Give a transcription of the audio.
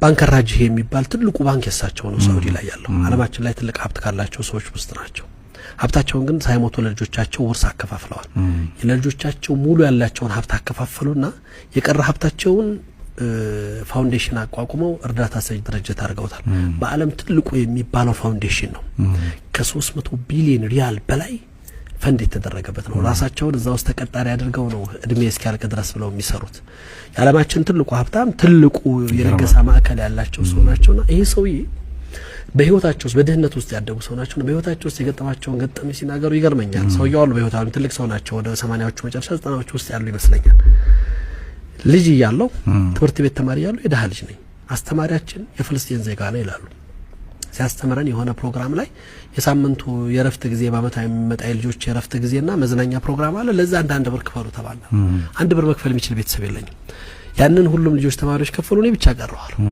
ባንክ ራጅህ የሚባል ትልቁ ባንክ ያሳቸው ነው ሳውዲ ላይ ያለው ዓለማችን ላይ ትልቅ ሀብት ካላቸው ሰዎች ውስጥ ናቸው ሀብታቸውን ግን ሳይሞቱ ለልጆቻቸው ውርስ አከፋፍለዋል ለልጆቻቸው ሙሉ ያላቸውን ሀብት አከፋፈሉና የቀረ ሀብታቸውን ፋውንዴሽን አቋቁመው እርዳታ ሰጪ ድርጅት አድርገውታል በአለም ትልቁ የሚባለው ፋውንዴሽን ነው ከ300 ቢሊዮን ሪያል በላይ ፈንድ የተደረገበት ነው ራሳቸውን እዛው ውስጥ ተቀጣሪ አድርገው ነው እድሜ እስኪያልቅ ድረስ ብለው የሚሰሩት የዓለማችን ትልቁ ሀብታም ትልቁ የረገሳ ማዕከል ያላቸው ሰው ናቸውና ይሄ ሰውዬ በህይወታቸው ውስጥ በድህነት ውስጥ ያደጉ ሰው ናቸው በህይወታቸው ውስጥ የገጠማቸውን ገጠመ ሲናገሩ ይገርመኛል ሰውየው አሉ በህይወታቸው ትልቅ ሰው ናቸው ወደ 80ዎቹ መጨረሻ 90ዎቹ ውስጥ ያሉ ይመስለኛል ልጅ ያለው ትምህርት ቤት ተማሪ ያለው የደሃ ልጅ ነኝ አስተማሪያችን የፍልስጤን ዜጋ ነው ይላሉ ሲያስተምረን የሆነ ፕሮግራም ላይ የሳምንቱ የረፍት ጊዜ በአመት የሚመጣ ልጆች የረፍት ጊዜና መዝናኛ ፕሮግራም አለ ለዛ አንድ ብር ክፈሉ ተባለ አንድ ብር መክፈል የሚችል ቤተሰብ የለኝም ያንን ሁሉም ልጆች ተማሪዎች ከፈሉ ነው ብቻ ቀረዋል